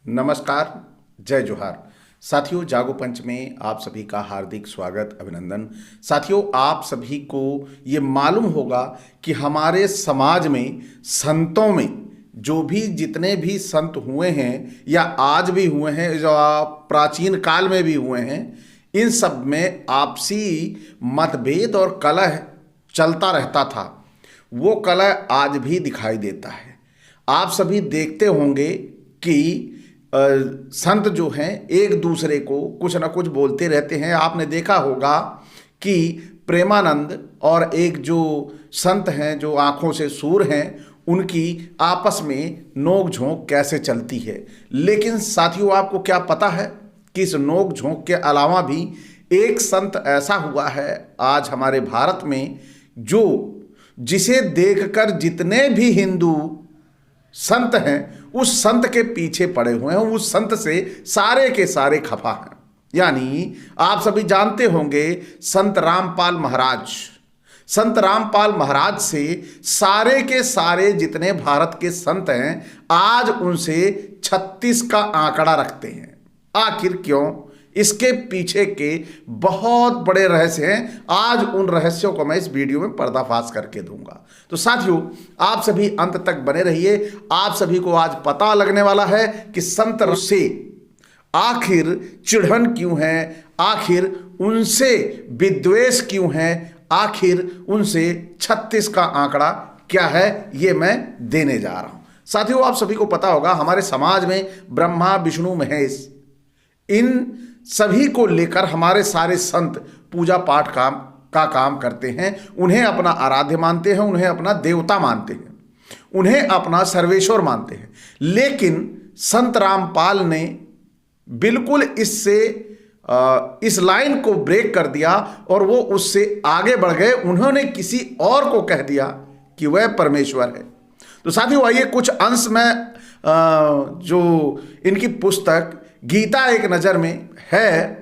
नमस्कार, जय जोहार। साथियों, जागो पंच में आप सभी का हार्दिक स्वागत, अभिनंदन। साथियों, आप सभी को ये मालूम होगा कि हमारे समाज में संतों में जो भी जितने भी संत हुए हैं या आज भी हुए हैं, जो प्राचीन काल में भी हुए हैं, इन सब में आपसी मतभेद और कलह चलता रहता था। वो कलह आज भी दिखाई देता है। आप सभी देखते होंगे कि संत जो हैं एक दूसरे को कुछ ना कुछ बोलते रहते हैं। आपने देखा होगा कि प्रेमानंद और एक जो संत हैं जो आंखों से सूर हैं, उनकी आपस में नोक झोंक कैसे चलती है। लेकिन साथियों, आपको क्या पता है कि इस नोक झोंक के अलावा भी एक संत ऐसा हुआ है आज हमारे भारत में, जो जिसे देखकर जितने भी हिंदू संत हैं उस संत के पीछे पड़े हुए हैं, उस संत से सारे के सारे खफा हैं। यानी आप सभी जानते होंगे संत रामपाल महाराज। संत रामपाल महाराज से सारे के सारे जितने भारत के संत हैं आज उनसे 36 का आंकड़ा रखते हैं। आखिर क्यों? इसके पीछे के बहुत बड़े रहस्य हैं। आज उन रहस्यों को मैं इस वीडियो में पर्दाफाश करके दूंगा। तो साथियों, आप सभी अंत तक बने रहिए। आप सभी को आज पता लगने वाला है कि संत से आखिर चिढ़न क्यों है, आखिर उनसे विद्वेष क्यों है, आखिर उनसे 36 का आंकड़ा क्या है, ये मैं देने जा रहा हूं। साथियों, आप सभी को पता होगा हमारे समाज में ब्रह्मा विष्णु महेश, इन सभी को लेकर हमारे सारे संत पूजा पाठ का काम करते हैं। उन्हें अपना आराध्य मानते हैं, उन्हें अपना देवता मानते हैं, उन्हें अपना सर्वेश्वर मानते हैं। लेकिन संत रामपाल ने बिल्कुल इस लाइन को ब्रेक कर दिया और वो उससे आगे बढ़ गए। उन्होंने किसी और को कह दिया कि वह परमेश्वर है। तो साथियों, आइए कुछ अंश में जो इनकी पुस्तक गीता एक नज़र में है,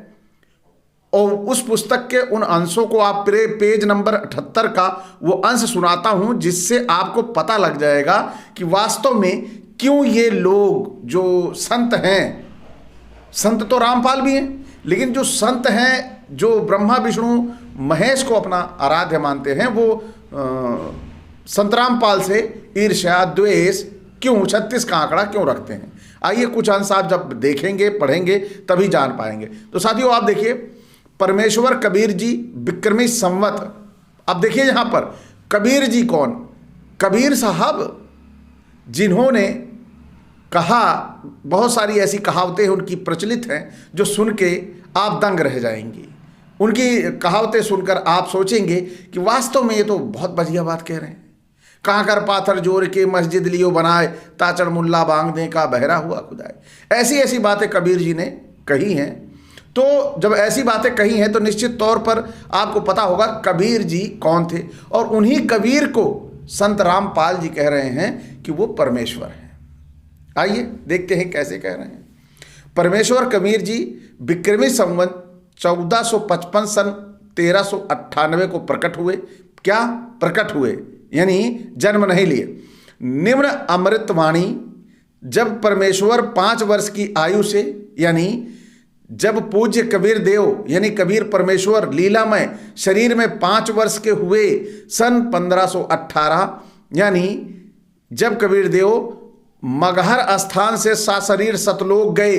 और उस पुस्तक के उन अंशों को आप पेज नंबर 78 का वो अंश सुनाता हूं, जिससे आपको पता लग जाएगा कि वास्तव में क्यों ये लोग जो संत हैं, संत तो रामपाल भी हैं, लेकिन जो संत हैं जो ब्रह्मा विष्णु महेश को अपना आराध्य मानते हैं, वो संत रामपाल से ईर्ष्या द्वेष क्यों 36 का आंकड़ा क्यों रखते हैं। आइए कुछ अंश आप जब देखेंगे पढ़ेंगे तभी जान पाएंगे। तो साथियों, आप देखिए, परमेश्वर कबीर जी विक्रमी संवत। अब देखिए यहाँ पर कबीर जी कौन? कबीर साहब, जिन्होंने कहा, बहुत सारी ऐसी कहावतें उनकी प्रचलित हैं जो सुन के आप दंग रह जाएंगी। उनकी कहावतें सुनकर आप सोचेंगे कि वास्तव में ये तो बहुत बढ़िया बात कह रहे हैं। कहाँ कर पाथर जोड़ के मस्जिद लियो बनाए, ताचड़ मुल्ला बांग दे का बहरा हुआ खुदाए। ऐसी ऐसी बातें कबीर जी ने कही हैं। तो जब ऐसी बातें कही हैं तो निश्चित तौर पर आपको पता होगा कबीर जी कौन थे, और उन्हीं कबीर को संत रामपाल जी कह रहे हैं कि वो परमेश्वर हैं। आइए देखते हैं कैसे कह रहे हैं। परमेश्वर कबीर जी विक्रमी संवत 1455 सन 1398 को प्रकट हुए। क्या प्रकट हुए? यानी जन्म नहीं लिए। निम्न अमृतवाणी, जब परमेश्वर 5 वर्ष की आयु से, यानी जब पूज्य कबीर देव यानी कबीर परमेश्वर लीलामय शरीर में 5 वर्ष के हुए सन 1518, यानी जब कबीर देव मगहर स्थान से सशरीर सतलोक गए,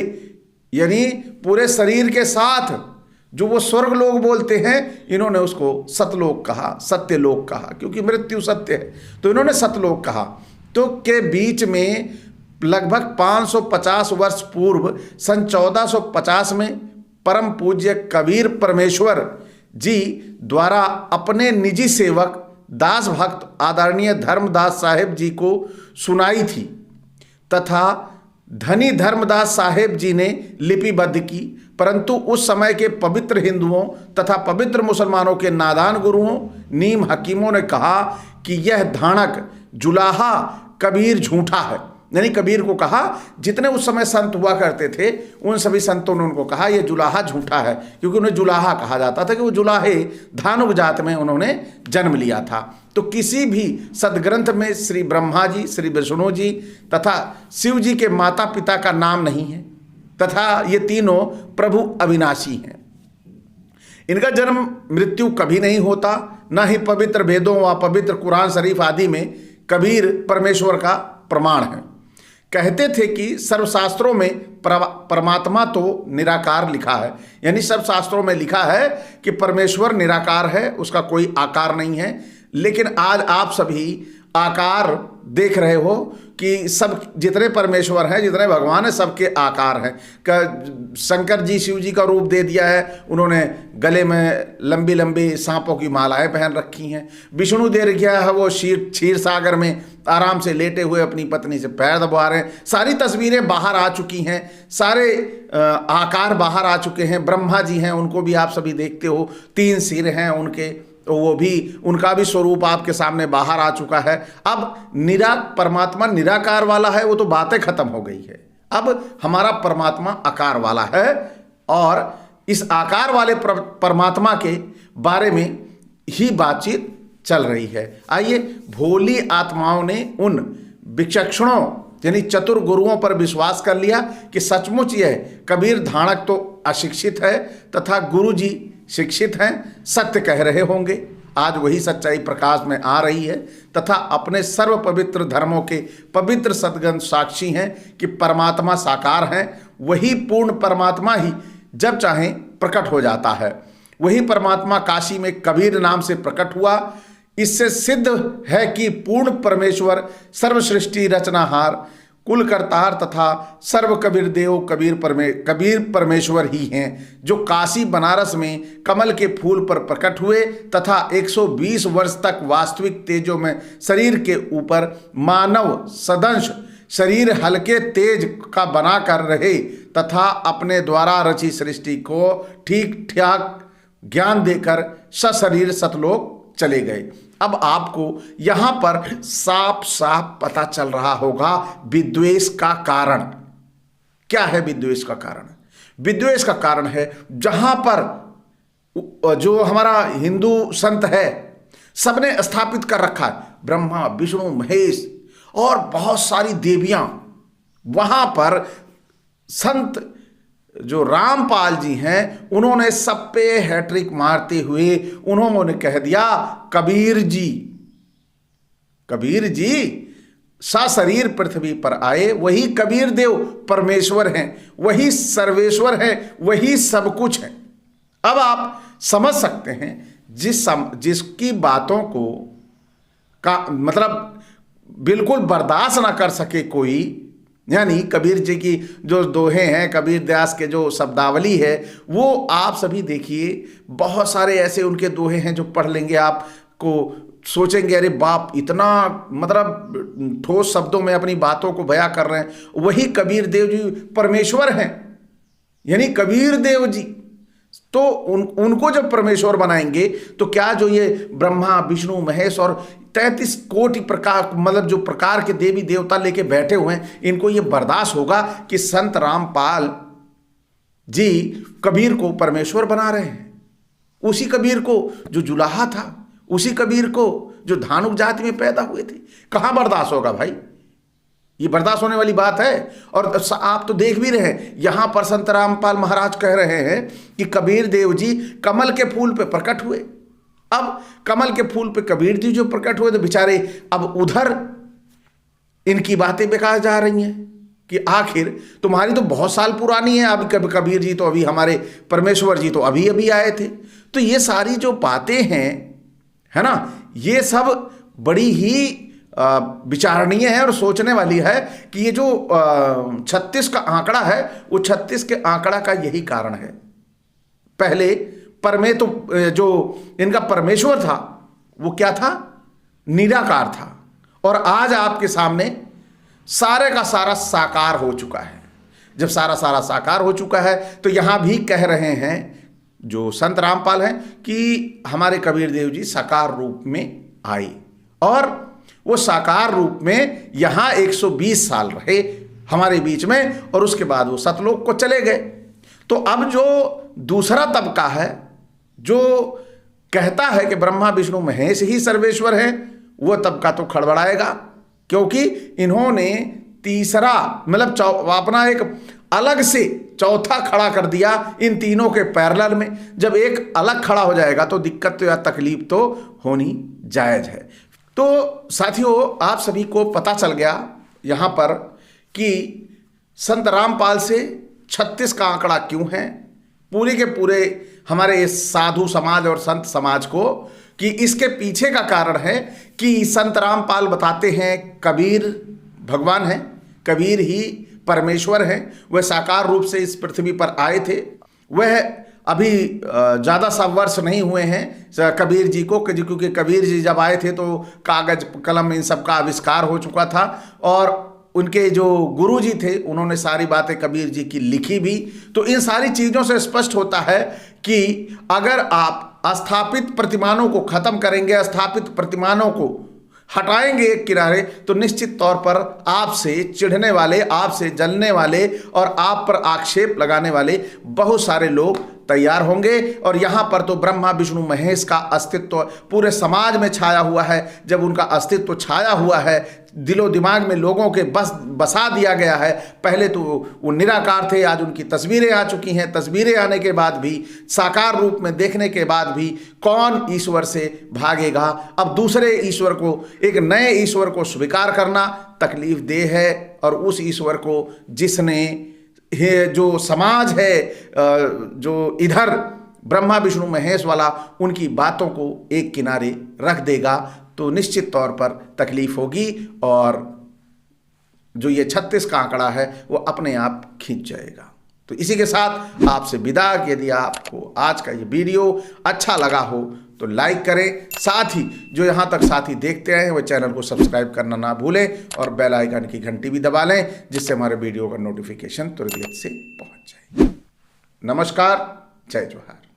यानी पूरे शरीर के साथ, जो वो स्वर्ग लोग बोलते हैं, इन्होंने उसको सतलोक कहा, सत्यलोक कहा, क्योंकि मृत्यु सत्य है तो इन्होंने सतलोक कहा। तो के बीच में लगभग 550 वर्ष पूर्व सन 1450 में परम पूज्य कबीर परमेश्वर जी द्वारा अपने निजी सेवक दास भक्त आदरणीय धर्मदास साहेब जी को सुनाई थी, तथा धनी धर्मदास साहेब जी ने लिपिबद्ध की। परंतु उस समय के पवित्र हिंदुओं तथा पवित्र मुसलमानों के नादान गुरुओं, नीम हकीमों ने कहा कि यह धाणक जुलाहा कबीर झूठा है। यानी कबीर को कहा, जितने उस समय संत हुआ करते थे उन सभी संतों ने उनको कहा ये जुलाहा झूठा है, क्योंकि उन्हें जुलाहा कहा जाता था कि वो जुलाहे धानुक जात में उन्होंने जन्म लिया था। तो किसी भी सदग्रंथ में श्री ब्रह्मा जी, श्री विष्णु जी तथा शिव जी के माता पिता का नाम नहीं है, तथा ये तीनों प्रभु अविनाशी हैं। इनका जन्म मृत्यु कभी नहीं होता, न ही पवित्र वेदों व पवित्र कुरान शरीफ आदि में कबीर परमेश्वर का प्रमाण है। कहते थे कि सर्वशास्त्रों में परमात्मा तो निराकार लिखा है, यानी सब शास्त्रों में लिखा है कि परमेश्वर निराकार है, उसका कोई आकार नहीं है। लेकिन आज आप सभी आकार देख रहे हो कि सब जितने परमेश्वर हैं, जितने भगवान हैं, सबके आकार हैं। शंकर जी शिव जी का रूप दे दिया है, उन्होंने गले में लंबी लंबी सांपों की मालाएं पहन रखी हैं। विष्णु दे गया है, वो क्षीर सागर में आराम से लेटे हुए अपनी पत्नी से पैर दबा रहे हैं। सारी तस्वीरें बाहर आ चुकी हैं, सारे आकार बाहर आ चुके हैं। ब्रह्मा जी हैं, उनको भी आप सभी देखते हो, 3 सिर हैं उनके, तो वो भी, उनका भी स्वरूप आपके सामने बाहर आ चुका है। अब परमात्मा निराकार वाला है, वो तो बातें खत्म हो गई है। अब हमारा परमात्मा आकार वाला है, और इस आकार वाले परमात्मा के बारे में ही बातचीत चल रही है। आइए, भोली आत्माओं ने उन विचक्षणों यानी चतुर गुरुओं पर विश्वास कर लिया कि सचमुच यह कबीर धाणक तो अशिक्षित है तथा गुरु जी शिक्षित हैं, सत्य कह रहे होंगे। आज वही सच्चाई प्रकाश में आ रही है तथा अपने सर्व पवित्र धर्मों के पवित्र सद्गंध साक्षी हैं कि परमात्मा साकार हैं। वही पूर्ण परमात्मा ही जब चाहे प्रकट हो जाता है। वही परमात्मा काशी में कबीर नाम से प्रकट हुआ। इससे सिद्ध है कि पूर्ण परमेश्वर सर्व सृष्टि रचनाहार कुल करतार तथा सर्व कबीर देव कबीर परमेश्वर ही हैं, जो काशी बनारस में कमल के फूल पर प्रकट हुए तथा 120 वर्ष तक वास्तविक तेजों में शरीर के ऊपर मानव सदंश शरीर हल्के तेज का बना कर रहे तथा अपने द्वारा रची सृष्टि को ठीक ठाक ज्ञान देकर सशरीर सतलोक चले गए। अब आपको यहां पर साफ साफ पता चल रहा होगा विद्वेष का कारण क्या है। विद्वेष का कारण, विद्वेष का कारण है जहां पर जो हमारा हिंदू संत है सबने स्थापित कर रखा है, ब्रह्मा विष्णु महेश और बहुत सारी देवियां, वहां पर संत जो रामपाल जी हैं उन्होंने सब पे हैट्रिक मारते हुए उन्होंने कह दिया कबीर जी सशरीर पृथ्वी पर आए, वही कबीर देव परमेश्वर हैं, वही सर्वेश्वर हैं, वही सब कुछ है। अब आप समझ सकते हैं जिसकी बातों को का मतलब बिल्कुल बर्दाश्त ना कर सके कोई, यानी कबीर जी की जो दोहे हैं, कबीर दास के जो शब्दावली है, वो आप सभी देखिए, बहुत सारे ऐसे उनके दोहे हैं जो पढ़ लेंगे आपको सोचेंगे अरे बाप, इतना मतलब ठोस शब्दों में अपनी बातों को बयां कर रहे हैं। वही कबीर देव जी परमेश्वर हैं, यानी कबीर देव जी तो उनको जब परमेश्वर बनाएंगे तो क्या जो ये ब्रह्मा विष्णु महेश और 33 कोटि प्रकार मतलब जो प्रकार के देवी देवता लेके बैठे हुए हैं, इनको ये बर्दाश्त होगा कि संत रामपाल जी कबीर को परमेश्वर बना रहे हैं? उसी कबीर को जो जुलाहा था, उसी कबीर को जो धानुक जाति में पैदा हुए थे। कहां बर्दाश्त होगा भाई, ये बर्दाश्त होने वाली बात है। और आप तो देख भी रहे हैं, यहां पर संत रामपाल महाराज कह रहे हैं कि कबीर देव जी कमल के फूल पे प्रकट हुए। अब कमल के फूल पे कबीर जी जो प्रकट हुए तो बेचारे अब उधर इनकी बातें बेकार जा रही हैं कि आखिर तुम्हारी तो बहुत साल पुरानी है, अब कबीर जी तो अभी हमारे परमेश्वर जी तो अभी अभी आए थे। तो ये सारी जो बातें हैं, है ना, ये सब बड़ी ही विचारणीय है और सोचने वाली है कि ये जो 36 का आंकड़ा है, वो 36 के आंकड़ा का यही कारण है। पहले जो इनका परमेश्वर था वो क्या था, निराकार था, और आज आपके सामने सारे का सारा साकार हो चुका है। जब सारा साकार हो चुका है तो यहां भी कह रहे हैं जो संत रामपाल हैं कि हमारे कबीर देव जी साकार रूप में आए और वो साकार रूप में यहाँ 120 साल रहे हमारे बीच में, और उसके बाद वो सतलोक को चले गए। तो अब जो दूसरा तबका है जो कहता है कि ब्रह्मा विष्णु महेश ही सर्वेश्वर है, वो तबका तो खड़बड़ाएगा, क्योंकि इन्होंने तीसरा मतलब अपना एक अलग से चौथा खड़ा कर दिया इन तीनों के पैरेलल में। जब एक अलग खड़ा हो जाएगा तो दिक्कत तो या तकलीफ तो होनी जायज है। तो साथियों, आप सभी को पता चल गया यहाँ पर कि संत रामपाल से 36 का आंकड़ा क्यों है, पूरे के पूरे हमारे साधु समाज और संत समाज को, कि इसके पीछे का कारण है कि संत रामपाल बताते हैं कबीर भगवान है, कबीर ही परमेश्वर है। वह साकार रूप से इस पृथ्वी पर आए थे। वह अभी ज़्यादा सा वर्ष नहीं हुए हैं कबीर जी को, क्योंकि कबीर जी जब आए थे तो कागज कलम इन सब का आविष्कार हो चुका था, और उनके जो गुरु जी थे उन्होंने सारी बातें कबीर जी की लिखी भी। तो इन सारी चीज़ों से स्पष्ट होता है कि अगर आप स्थापित प्रतिमानों को खत्म करेंगे, स्थापित प्रतिमानों को हटाएंगे एक किनारे, तो निश्चित तौर पर आपसे चिढ़ने वाले, आपसे जलने वाले और आप पर आक्षेप लगाने वाले बहुत सारे लोग तैयार होंगे। और यहाँ पर तो ब्रह्मा विष्णु महेश का अस्तित्व पूरे समाज में छाया हुआ है। जब उनका अस्तित्व छाया हुआ है, दिलो दिमाग में लोगों के बसा दिया गया है। पहले तो वो निराकार थे, आज उनकी तस्वीरें आ चुकी हैं। तस्वीरें आने के बाद भी, साकार रूप में देखने के बाद भी कौन ईश्वर से भागेगा। अब दूसरे ईश्वर को, एक नए ईश्वर को स्वीकार करना तकलीफ देह है। और उस ईश्वर को जिसने जो समाज है, जो इधर ब्रह्मा विष्णु महेश वाला, उनकी बातों को एक किनारे रख देगा तो निश्चित तौर पर तकलीफ होगी, और जो ये 36 का आंकड़ा है वो अपने आप खींच जाएगा। तो इसी के साथ आपसे विदा। यदि आपको आज का ये वीडियो अच्छा लगा हो तो लाइक करें, साथ ही जो यहाँ तक साथी देखते हैं वो चैनल को सब्सक्राइब करना ना भूलें, और बेल आइकन की घंटी भी दबा लें, जिससे हमारे वीडियो का नोटिफिकेशन तुरंत से पहुँच जाए। नमस्कार, जय जोहार।